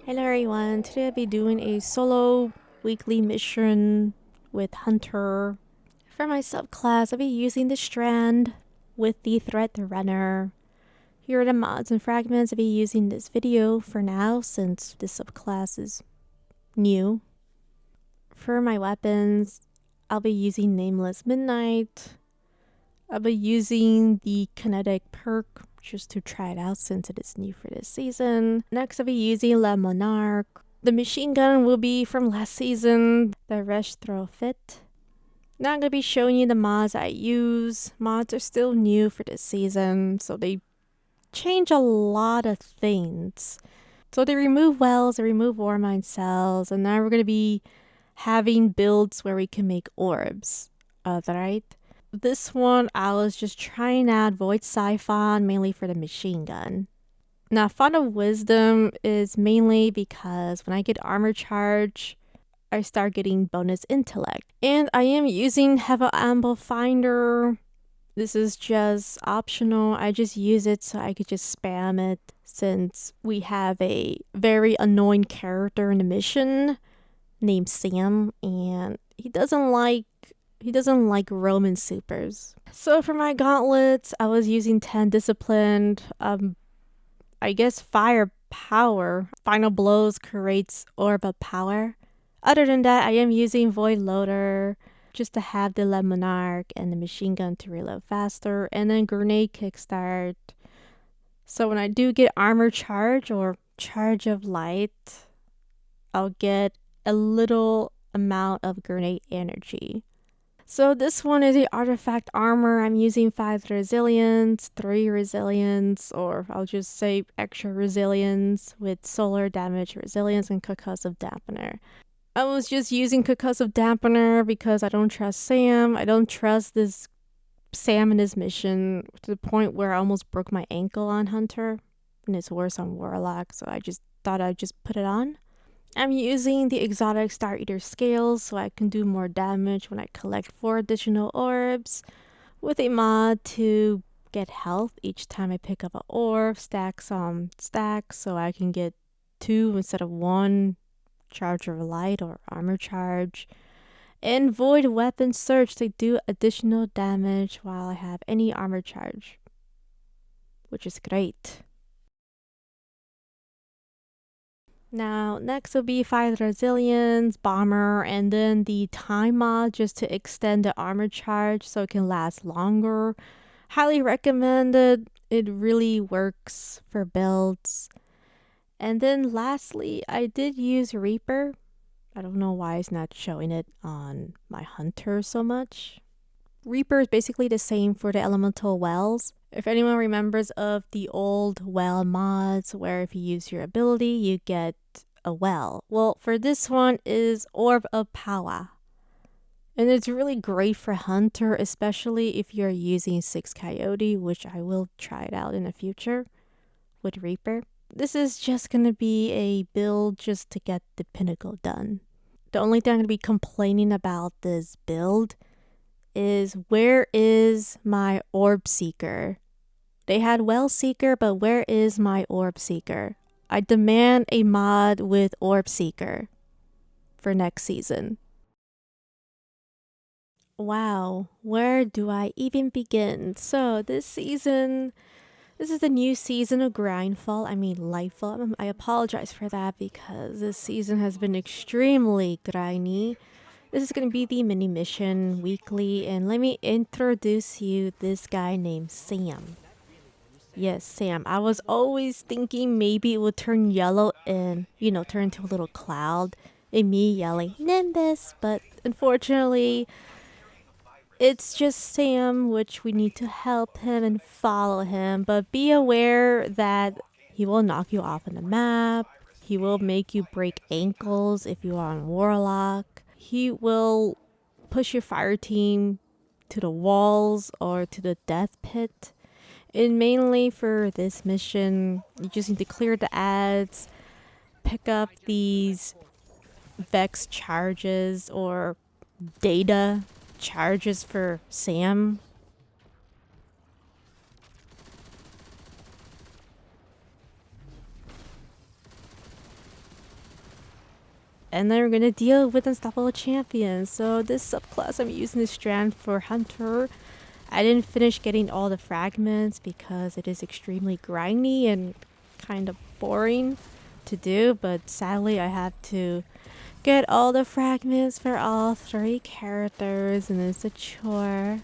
Hello everyone, today I'll be doing a solo weekly mission with Hunter. For my subclass, I'll be using the Strand with the Threat Runner. Here are the mods and fragments I'll be using this video for now since this subclass is new. For my weapons, I'll be using Nameless Midnight. I'll be using the Kinetic perk just to try it out since it is new for this season. Next, I'll be using Le Monarch. The machine gun will be from last season, the Resh Throw Fit. Now I'm going to be showing you the mods I use. Mods are still new for this season, so they change a lot of things. So they remove wells, they remove ore mine cells, and now we're going to be having builds where we can make orbs. Right? This one, I was just trying out Void Siphon mainly for the machine gun. Now, Font of Wisdom is mainly because when I get armor charge, I start getting bonus intellect. And I am using Heavy Amble Finder. This is just optional. I just use it so I could just spam it since we have a very annoying character in the mission named Sam, and he doesn't like Roman supers. So for my gauntlets, I was using 10 disciplined. I guess fire power. Final blows creates orb of power. Other than that, I am using void loader just to have the Le Monarch and the machine gun to reload faster, and then grenade kickstart. So when I do get armor charge or charge of light, I'll get a little amount of grenade energy. So this one is the artifact armor. I'm using 5 resilience, 3 resilience, or I'll just say extra resilience with solar damage resilience and concussive dampener. I was just using concussive dampener because I don't trust Sam. I don't trust this Sam in this mission to the point where I almost broke my ankle on Hunter, and it's worse on Warlock, so I just thought I'd just put it on. I'm using the exotic Star Eater scales so I can do more damage when I collect 4 additional orbs, with a mod to get health each time I pick up an orb, stacks so I can get 2 instead of 1 charge of light or armor charge, and void weapon search to do additional damage while I have any armor charge, which is great. Now, next will be 5 resilience, bomber, and then the time mod just to extend the armor charge so it can last longer. Highly recommended. It really works for builds. And then lastly, I did use Reaper. I don't know why it's not showing it on my Hunter so much. Reaper is basically the same for the elemental wells. If anyone remembers of the old well mods where if you use your ability, you get a well. Well, for this one is Orb of Power. And it's really great for Hunter, especially if you're using 6 Coyote, which I will try it out in the future with Reaper. This is just going to be a build just to get the pinnacle done. The only thing I'm going to be complaining about this build is where is my orb seeker? They had well seeker, but where is my orb seeker? I demand a mod with orb seeker for next season. Wow, where do I even begin? So this is the new season of Grindfall. I mean Lightfall. I apologize for that because this season has been extremely grindy. This is going to be the mini mission weekly, and let me introduce you this guy named Sam. Yes, Sam. I was always thinking maybe it would turn yellow and, turn into a little cloud and me yelling Nimbus, but unfortunately it's just Sam, which we need to help him and follow him, but be aware that he will knock you off on the map. He will make you break ankles if you are on Warlock. He will push your fire team to the walls or to the death pit. And mainly for this mission, you just need to clear the ads, pick up these Vex charges or data charges for Sam. And then we're gonna deal with unstoppable champions. So this subclass I'm using the strand for hunter. I didn't finish getting all the fragments because it is extremely grindy and kind of boring to do, but sadly I have to get all the fragments for all 3 characters, and it's a chore.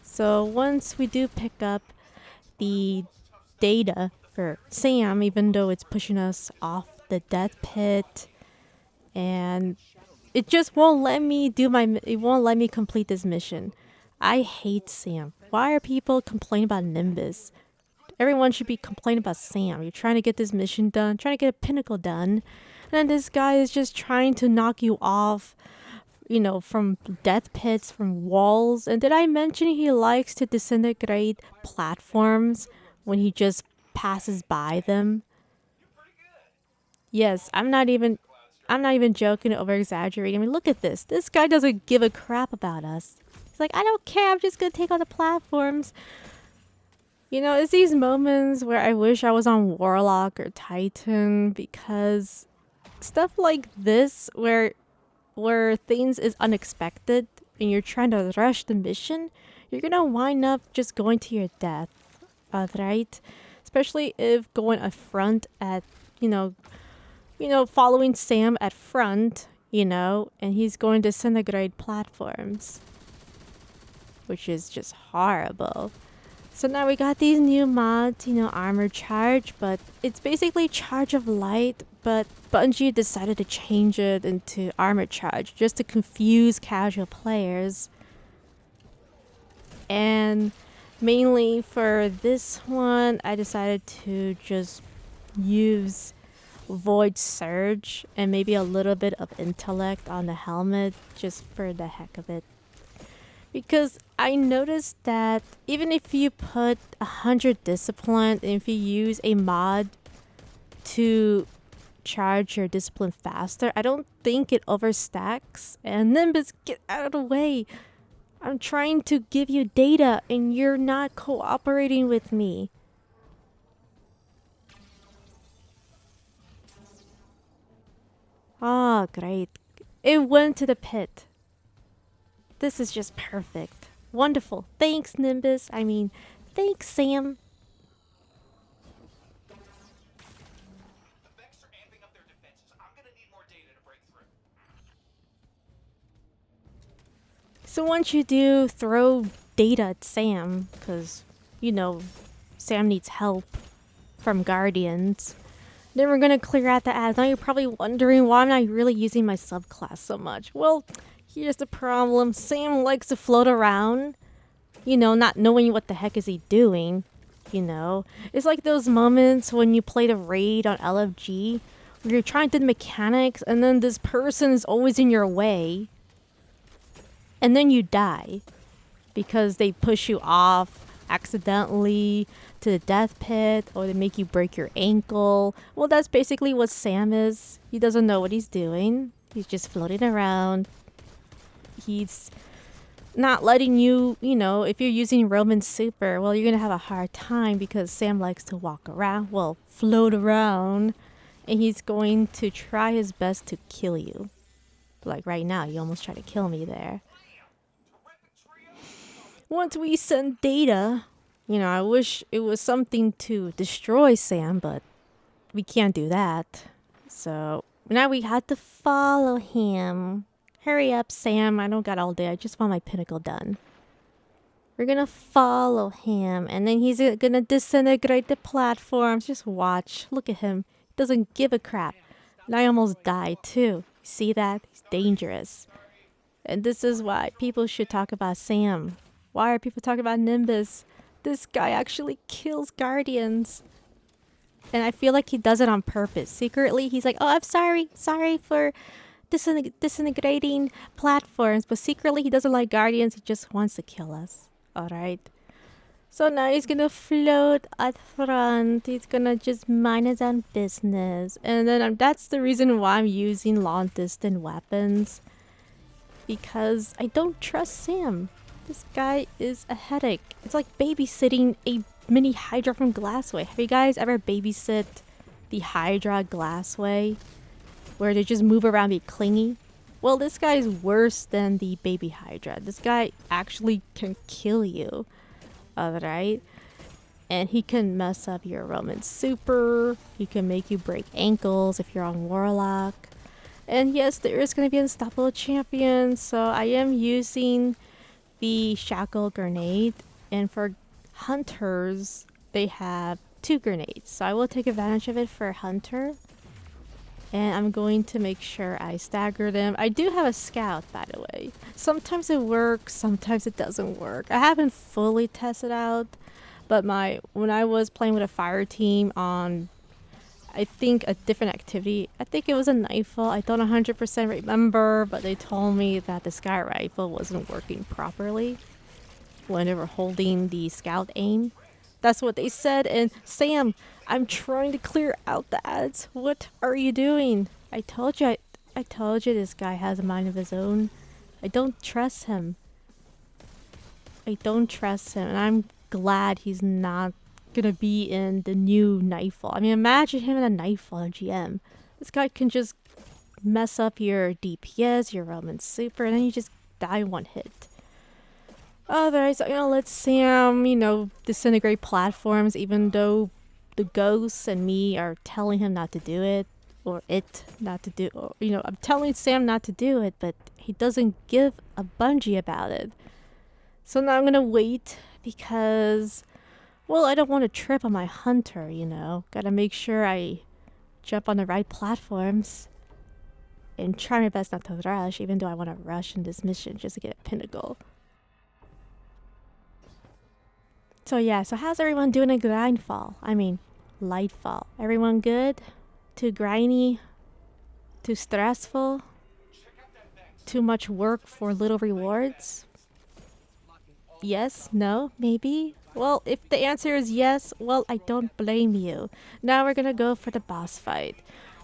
So once we do pick up the data for Sam, even though it's pushing us off the death pit, and it just won't let me complete this mission. I hate Sam. Why are people complaining about Nimbus? Everyone should be complaining about Sam. You're trying to get this mission done, trying to get a pinnacle done, and then this guy is just trying to knock you off, you know, from death pits, from walls. And did I mention he likes to disintegrate platforms when he just passes by them? Yes, I'm not even joking, over exaggerating. I mean, look at this. This guy doesn't give a crap about us. He's like, I don't care. I'm just gonna take on the platforms. You know, it's these moments where I wish I was on Warlock or Titan, because stuff like this, where things is unexpected and you're trying to rush the mission, you're gonna wind up just going to your death, right? Especially if going up front at, following Sam at front, and he's going to disintegrate platforms, which is just horrible. So now we got these new mods, armor charge, but it's basically charge of light, but Bungie decided to change it into armor charge just to confuse casual players. And mainly for this one, I decided to just use Void Surge and maybe a little bit of intellect on the helmet just for the heck of it. Because I noticed that even if you put 100 discipline, and if you use a mod to charge your discipline faster, I don't think it overstacks. And Nimbus, get out of the way. I'm trying to give you data and you're not cooperating with me. Oh, great. It went to the pit. This is just perfect. Wonderful. Thanks, Nimbus. Thanks, Sam. So once you do throw data at Sam, because, Sam needs help from Guardians, then we're going to clear out the ads. Now you're probably wondering why I'm not really using my subclass so much. Well, here's the problem. Sam likes to float around, not knowing what the heck is he doing, It's like those moments when you play the raid on LFG, where you're trying to do the mechanics, and then this person is always in your way, and then you die, because they push you off accidentally to the death pit, or they make you break your ankle. Well, that's basically what Sam is. He doesn't know what he's doing. He's just floating around. He's not letting you, if you're using Roman Super, well, you're going to have a hard time because Sam likes to walk around, float around, and he's going to try his best to kill you. Like right now, you almost tried to kill me there. Once we send data, I wish it was something to destroy Sam, but we can't do that. So now we have to follow him. Hurry up, Sam. I don't got all day. I just want my pinnacle done. We're gonna follow him, and then he's gonna disintegrate the platforms. Just watch. Look at him. He doesn't give a crap. And I almost died too. See that? He's dangerous. And this is why people should talk about Sam. Why are people talking about Nimbus? This guy actually kills Guardians. And I feel like he does it on purpose. Secretly, he's like, oh, I'm sorry. Sorry for disintegrating platforms. But secretly, he doesn't like Guardians. He just wants to kill us. Alright. So now he's gonna float at front. He's gonna just mind his own business. And then that's the reason why I'm using long-distance weapons. Because I don't trust Sam. This guy is a headache. It's like babysitting a mini Hydra from Glassway. Have you guys ever babysit the Hydra Glassway? where they just move around, be clingy. Well, this guy is worse than the baby Hydra. This guy actually can kill you. Alright? And he can mess up your Roman super. He can make you break ankles if you're on Warlock. And yes, there is going to be an unstoppable champion. So I am using the shackle grenade. And for hunters, they have 2 grenades. So I will take advantage of it for hunter. And I'm going to make sure I stagger them. I do have a scout, by the way. Sometimes it works, sometimes it doesn't work. I haven't fully tested out. But when I was playing with a fire team on, I think, a different activity, I think it was a nightfall. I don't 100% remember, but they told me that the sky rifle wasn't working properly when they were holding the scout aim. That's what they said. And Sam, I'm trying to clear out the ads. What are you doing? I told you this guy has a mind of his own. I don't trust him. And I'm glad he's not gonna be in the new Nightfall. I mean, imagine him in a Nightfall GM. This guy can just mess up your DPS, your Roman super, and then you just die one hit. Otherwise, so, let Sam, disintegrate platforms, even though the ghosts and me are telling him not to do it, or it not to do, or, I'm telling Sam not to do it, but he doesn't give a bungee about it. So now I'm gonna wait because, well, I don't want to trip on my hunter, Gotta make sure I jump on the right platforms and try my best not to rush, even though I want to rush in this mission just to get a pinnacle. So yeah, so how's everyone doing in Grindfall? I mean, Lightfall. Everyone good? Too grindy? Too stressful? Too much work for little rewards? Yes? No? Maybe? Well, if the answer is yes, well, I don't blame you. Now we're gonna go for the boss fight.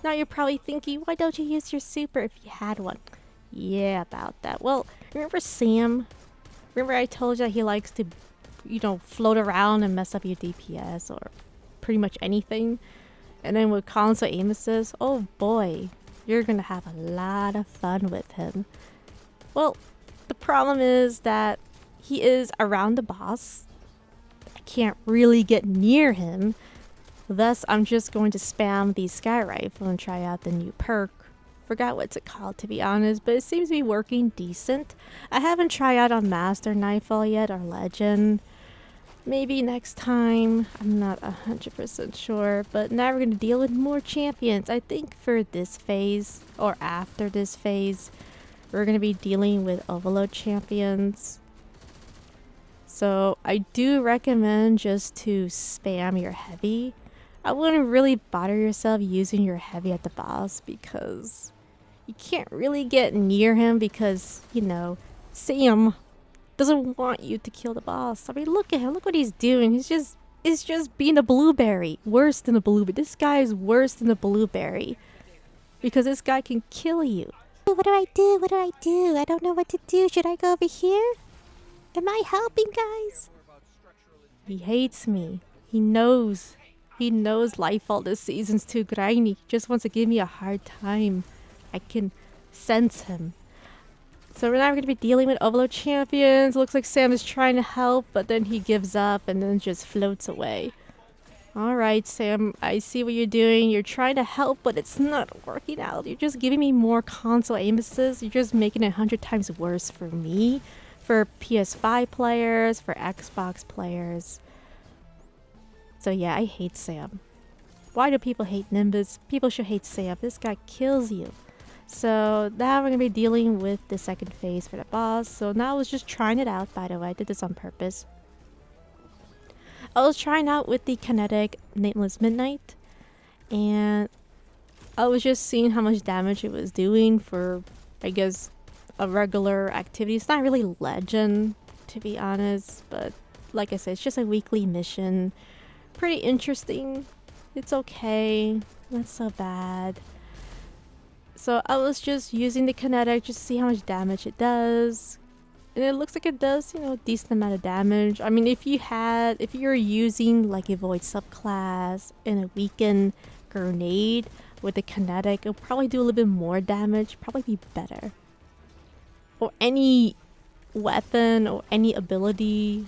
Now you're probably thinking, why don't you use your super if you had one? Yeah, about that. Well, remember Sam? Remember I told you that he likes to, float around and mess up your DPS or pretty much anything? And then with console aim assist, oh boy, you're gonna have a lot of fun with him. Well, the problem is that he is around the boss. I can't really get near him. Thus, I'm just going to spam the sky rifle and try out the new perk. Forgot what's it called, to be honest, but it seems to be working decent. I haven't tried out on Master Nightfall yet or Legend. Maybe next time. I'm not 100% sure. But now we're going to deal with more champions. I think for this phase, or after this phase, we're going to be dealing with overload champions. So I do recommend just to spam your heavy. I wouldn't really bother yourself using your heavy at the boss because you can't really get near him because, Sam doesn't want you to kill the boss. I mean, look at him. Look what he's doing. He's just being a blueberry. Worse than a blueberry. This guy is worse than a blueberry because this guy can kill you. What do I do? I don't know what to do. Should I go over here? Am I helping, guys? He hates me. He knows Lightfall this season's too grindy. He just wants to give me a hard time. I can sense him. So now we're going to be dealing with overload champions. Looks like Sam is trying to help, but then he gives up and then just floats away. Alright, Sam, I see what you're doing. You're trying to help, but it's not working out. You're just giving me more console aim assist. You're just making it 100 times worse for me. For PS5 players, for Xbox players. So yeah, I hate Sam. Why do people hate Nimbus? People should hate Sam. This guy kills you. So now we're going to be dealing with the second phase for the boss. So now I was just trying it out, by the way. I did this on purpose. I was trying out with the kinetic Nameless Midnight. And I was just seeing how much damage it was doing for, I guess, a regular activity. It's not really Legend, to be honest. But like I said, it's just a weekly mission. Pretty interesting. It's okay. Not so bad. So I was just using the kinetic just to see how much damage it does. And it looks like it does, a decent amount of damage. I mean, if you're using like a void subclass and a weakened grenade, with the kinetic, it'll probably do a little bit more damage, probably be better. Or any weapon or any ability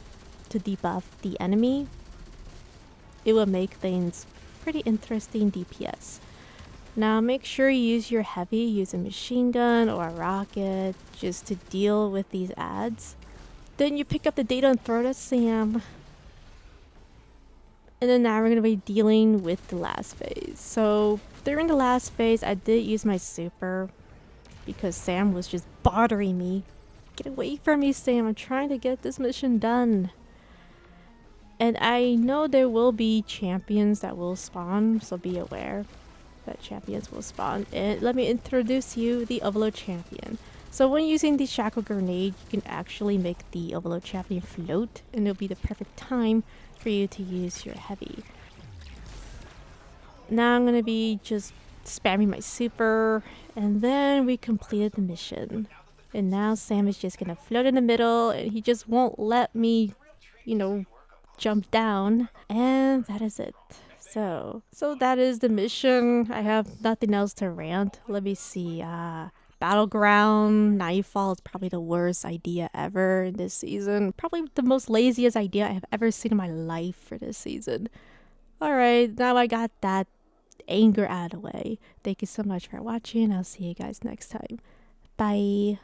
to debuff the enemy, it will make things pretty interesting DPS. Now make sure you use your heavy, use a machine gun or a rocket just to deal with these ads. Then you pick up the data and throw it at Sam. And then now we're going to be dealing with the last phase. So during the last phase, I did use my super because Sam was just bothering me. Get away from me, Sam. I'm trying to get this mission done. And I know there will be champions that will spawn, so be aware that champions will spawn. And let me introduce you the Overload champion. So when using the shackle grenade, you can actually make the Overload champion float, and it'll be the perfect time for you to use your heavy. Now I'm gonna be just spamming my super, and then we completed the mission. And now Sam is just gonna float in the middle, and he just won't let me, jump down. And that is it. So that is the mission. I have nothing else to rant. Let me see. Battleground Nightfall is probably the worst idea ever in this season. Probably the most laziest idea I have ever seen in my life for this season. Alright, now I got that anger out of the way. Thank you so much for watching. I'll see you guys next time. Bye.